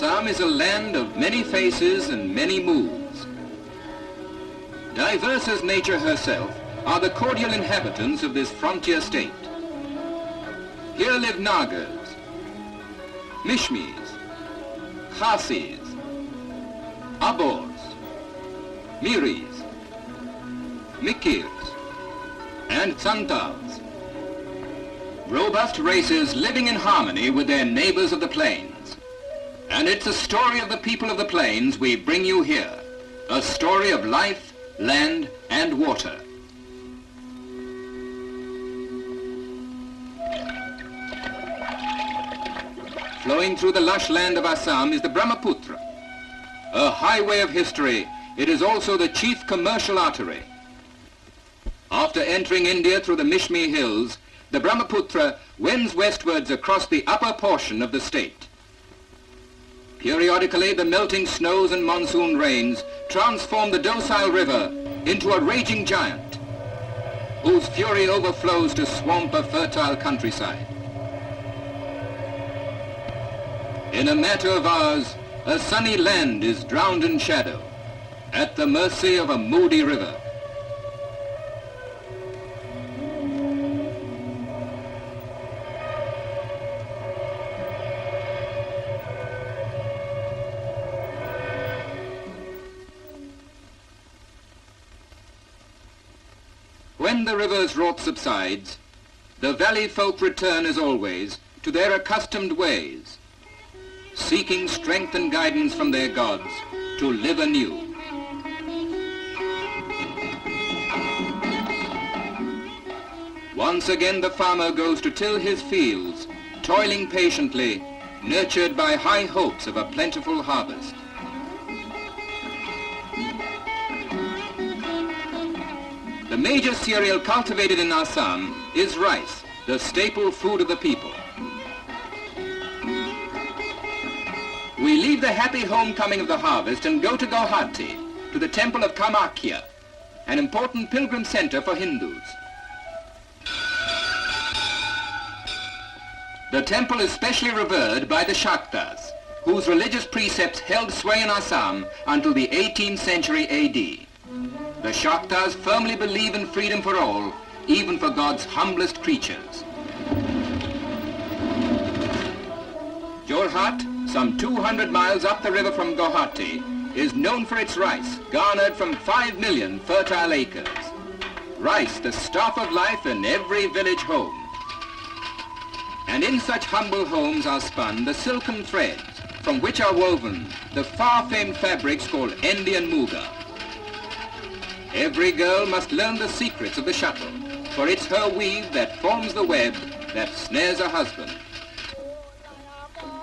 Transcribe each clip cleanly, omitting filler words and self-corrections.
Assam is a land of many faces and many moods. Diverse as nature herself are the cordial inhabitants of this frontier state. Here live Nagas, Mishmis, Khasis, Abors, Miris, Mikirs, and Santals. Robust races living in harmony with their neighbors of the plains. And it's a story of the people of the plains we bring you here. A story of life, land, and water. Flowing through the lush land of Assam is the Brahmaputra. A highway of history, it is also the chief commercial artery. After entering India through the Mishmi Hills, the Brahmaputra wends westwards across the upper portion of the state. Periodically, the melting snows and monsoon rains transform the docile river into a raging giant, whose fury overflows to swamp a fertile countryside. In a matter of hours, a sunny land is drowned in shadow, at the mercy of a moody river. When the river's wrath subsides, the valley folk return as always to their accustomed ways, seeking strength and guidance from their gods to live anew. Once again the farmer goes to till his fields, toiling patiently, nurtured by high hopes of a plentiful harvest. The major cereal cultivated in Assam is rice, the staple food of the people. We leave the happy homecoming of the harvest and go to Guwahati, to the temple of Kamakhya, an important pilgrim center for Hindus. The temple is specially revered by the Shaktas, whose religious precepts held sway in Assam until the 18th century AD. The Shaktas firmly believe in freedom for all, even for God's humblest creatures. Jorhat, some 200 miles up the river from Guwahati, is known for its rice, garnered from 5 million fertile acres. Rice, the staff of life in every village home. And in such humble homes are spun the silken threads, from which are woven the far-famed fabrics called Endi and Muga. Every girl must learn the secrets of the shuttle, for it's her weave that forms the web that snares a husband.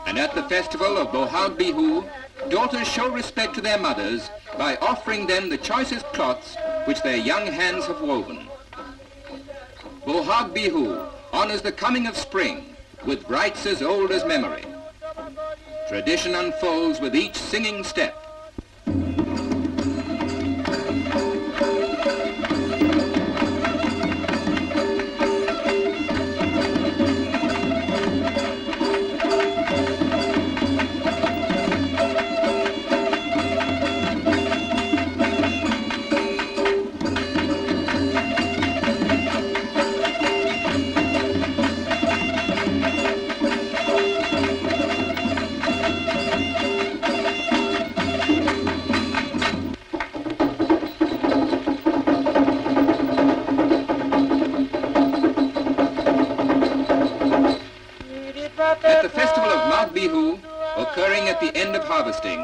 And at the festival of Bohag Bihu, daughters show respect to their mothers by offering them the choicest cloths which their young hands have woven. Bohag Bihu honors the coming of spring with rites as old as memory. Tradition unfolds with each singing step. At the festival of Magh Bihu, occurring at the end of harvesting,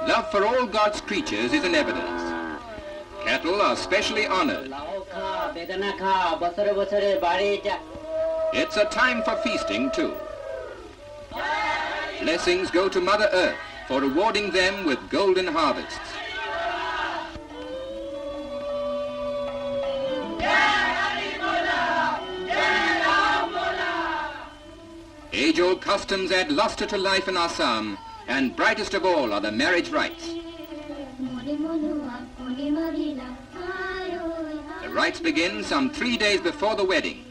love for all God's creatures is in evidence. Cattle are specially honored. It's a time for feasting too. Blessings go to Mother Earth for rewarding them with golden harvests. Age-old customs add luster to life in Assam, and brightest of all are the marriage rites. The rites begin some 3 days before the wedding.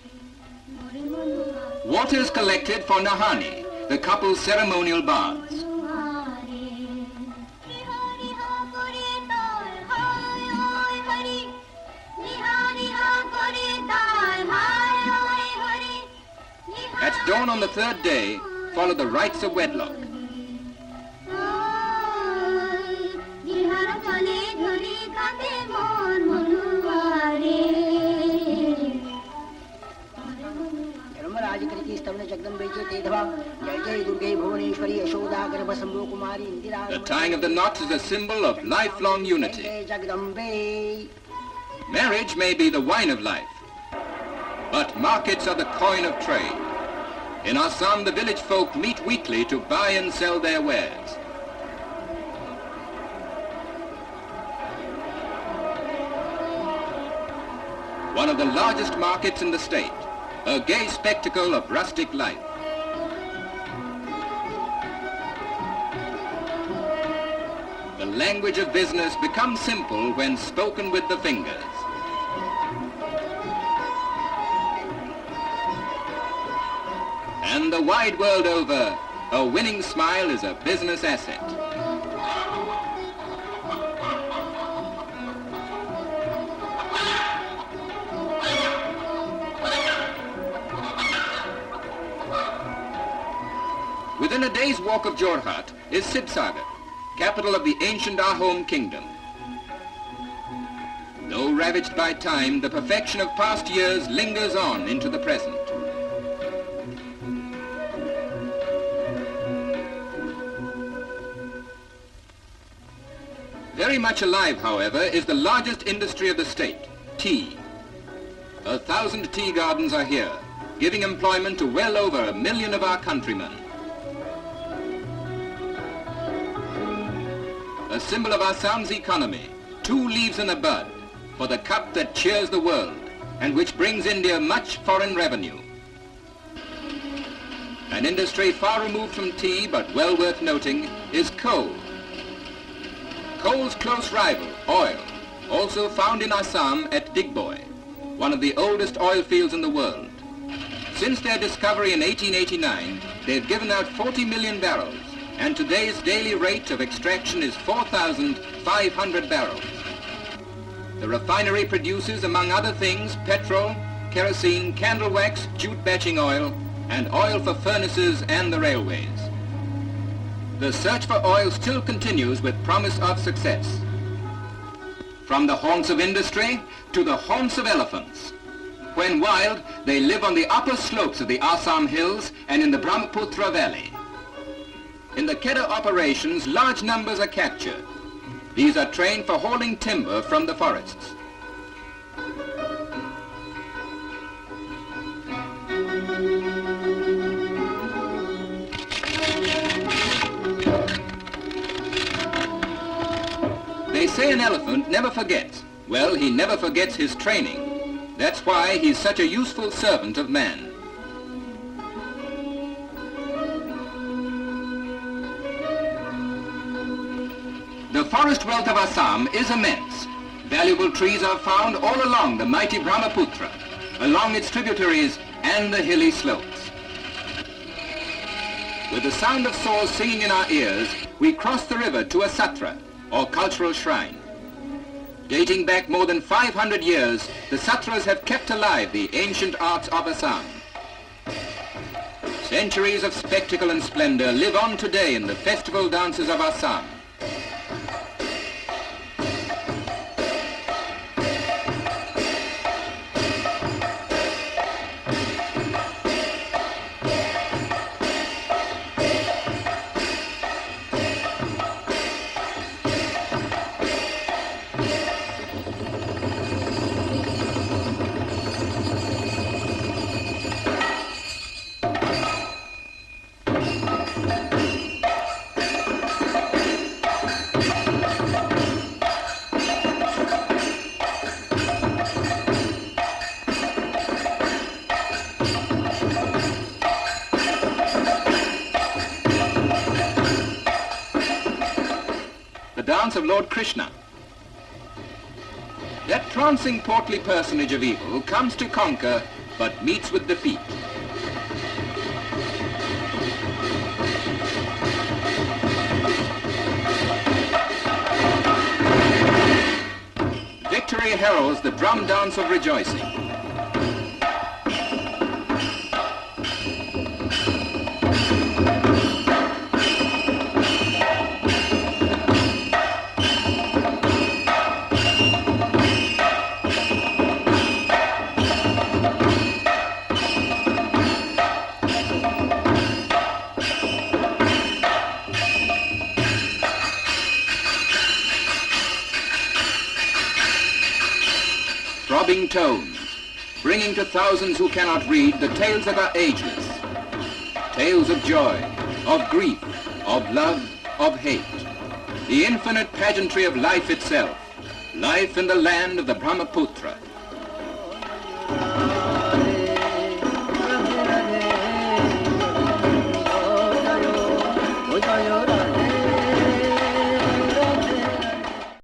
Water is collected for Nahani, the couple's ceremonial baths. dawn on the third day follow the rites of wedlock. The tying of the knots is a symbol of lifelong unity. Marriage may be the wine of life, but markets are the coin of trade. In Assam, the village folk meet weekly to buy and sell their wares. One of the largest markets in the state, a gay spectacle of rustic life. The language of business becomes simple when spoken with the fingers. And the wide world over, a winning smile is a business asset. Within a day's walk of Jorhat is Sibsagar, capital of the ancient Ahom kingdom. Though ravaged by time, the perfection of past years lingers on into the present. Very much alive, however, is the largest industry of the state, tea. 1,000 tea gardens are here, giving employment to well over 1 million of our countrymen. A symbol of Assam's economy, 2 leaves in a bud, for the cup that cheers the world, and which brings India much foreign revenue. An industry far removed from tea, but well worth noting, is coal. Coal's close rival, oil, also found in Assam at Digboy, one of the oldest oil fields in the world. Since their discovery in 1889, they've given out 40 million barrels, and today's daily rate of extraction is 4,500 barrels. The refinery produces, among other things, petrol, kerosene, candle wax, jute batching oil, and oil for furnaces and the railways. The search for oil still continues with promise of success. From the haunts of industry to the haunts of elephants. When wild, they live on the upper slopes of the Assam hills and in the Brahmaputra valley. In the Kedah operations, large numbers are captured. These are trained for hauling timber from the forests. They say an elephant never forgets. Well, he never forgets his training. That's why he's such a useful servant of man. The forest wealth of Assam is immense. Valuable trees are found all along the mighty Brahmaputra, along its tributaries and the hilly slopes. With the sound of saws singing in our ears, we cross the river to a satra, or cultural shrine. Dating back more than 500 years, the satras have kept alive the ancient arts of Assam. Centuries of spectacle and splendor live on today in the festival dances of Assam. Of Lord Krishna. That prancing portly personage of evil comes to conquer but meets with defeat. Victory heralds the drum dance of rejoicing. throbbing tones, bringing to thousands who cannot read the tales that are ageless, tales of joy, of grief, of love, of hate, the infinite pageantry of life itself, life in the land of the Brahmaputra.